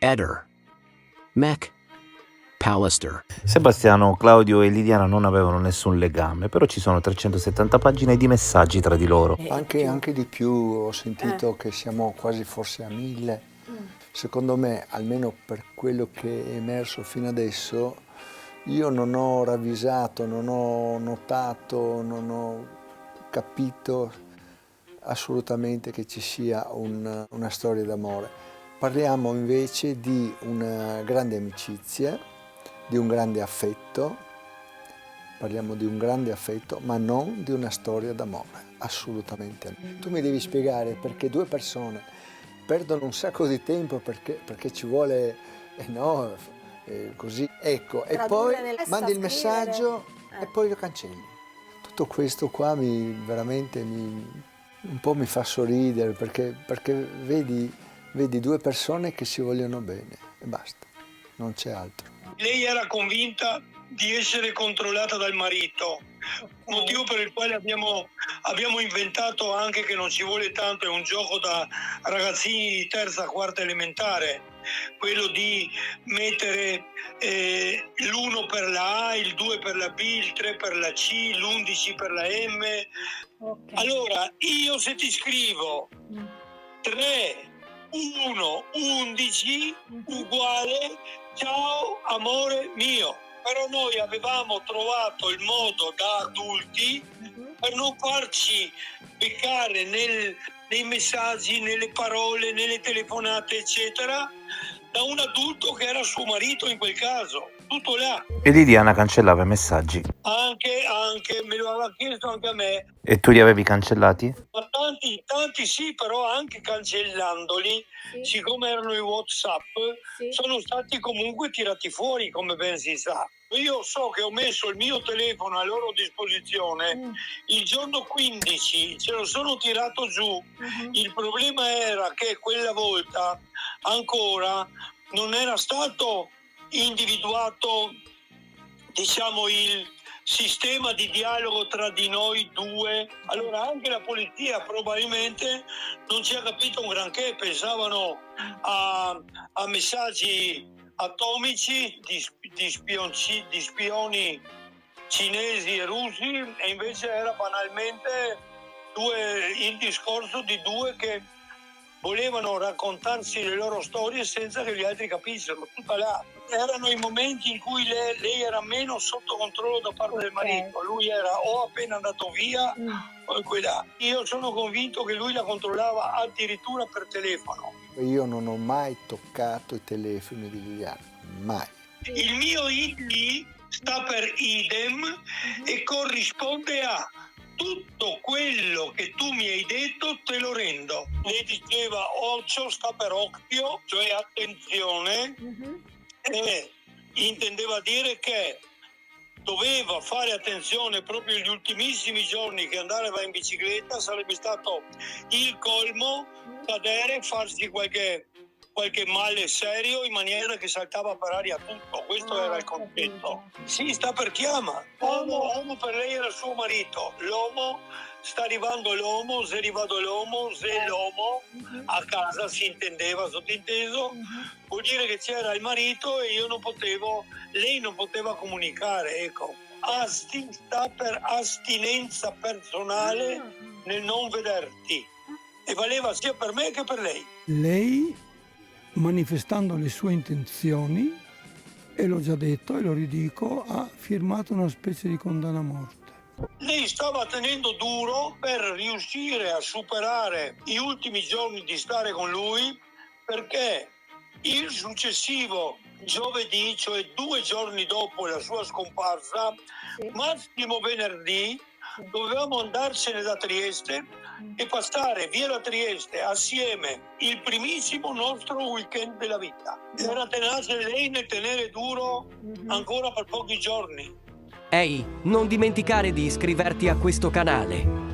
Eder, Mac, Pallister. Sebastiano, Claudio e Liliana non avevano nessun legame, però ci sono 370 pagine di messaggi tra di loro. Anche di più, ho sentito che siamo quasi forse a 1000. Secondo me, almeno per quello che è emerso fino adesso, io non ho ravvisato, non ho notato, non ho capito assolutamente che ci sia una storia d'amore. Parliamo invece di una grande amicizia, di un grande affetto, parliamo di un grande affetto, ma non di una storia d'amore, assolutamente. Tu mi devi spiegare perché due persone perdono un sacco di tempo perché ci vuole, così, ecco, e poi mandi il messaggio e poi lo cancelli. Tutto questo qua veramente un po' mi fa sorridere perché vedi due persone che si vogliono bene e basta, non c'è altro. Lei era convinta di essere controllata dal marito, motivo per il quale abbiamo inventato anche che non ci vuole tanto, è un gioco da ragazzini di terza, quarta elementare, quello di mettere l'1 per la A, il 2 per la B, il 3 per la C, l'11 per la M. Okay. Allora, io se ti scrivo 3, 1, 11 uguale ciao amore mio. Però noi avevamo trovato il modo da adulti per non farci beccare nei messaggi, nelle parole, nelle telefonate, eccetera, da un adulto che era suo marito in quel caso. Tutto là. E Liliana cancellava i messaggi. Anche, me lo aveva chiesto anche a me. E tu li avevi cancellati? Ma tanti sì, però anche cancellandoli, siccome erano i WhatsApp, sono stati comunque tirati fuori, come ben si sa. Io so che ho messo il mio telefono a loro disposizione, il giorno 15 ce lo sono tirato giù. Il problema era che quella volta ancora non era stato individuato, diciamo, il sistema di dialogo tra di noi due. Allora anche la polizia probabilmente non ci ha capito un granché, pensavano a messaggi atomici di spioni cinesi e russi, e invece era banalmente il discorso di due che volevano raccontarsi le loro storie senza che gli altri capissero. Tutta là. Erano i momenti in cui lei era meno sotto controllo da parte del marito, lui era o appena andato via o quella. Io sono convinto che lui la controllava addirittura per telefono. Io non ho mai toccato i telefoni di Liliana, mai. Il mio ID sta per idem e corrisponde a tutto quello che tu mi hai detto te lo rendo. Lei diceva occhio, sta per occhio, cioè attenzione, e intendeva dire che doveva fare attenzione proprio negli ultimissimi giorni, che andare in bicicletta sarebbe stato il colmo, cadere, farsi qualche male serio in maniera che saltava per aria tutto. Questo era il concetto. Sì, sta per chiama. Uomo per lei era suo marito. L'uomo, sta arrivando l'uomo, se è arrivato l'uomo, se l'uomo a casa si intendeva, sottinteso, vuol dire che c'era il marito e lei non poteva comunicare, ecco. Asti sta per astinenza personale nel non vederti. E valeva sia per me che per lei. Lei, manifestando le sue intenzioni, e l'ho già detto e lo ridico, ha firmato una specie di condanna a morte. Lei stava tenendo duro per riuscire a superare gli ultimi giorni di stare con lui, perché il successivo giovedì, cioè 2 giorni dopo la sua scomparsa, massimo venerdì, dovevamo andarsene da Trieste e passare via da Trieste assieme il primissimo nostro weekend della vita. Era tenace lei nel tenere duro ancora per pochi giorni. Ehi, non dimenticare di iscriverti a questo canale.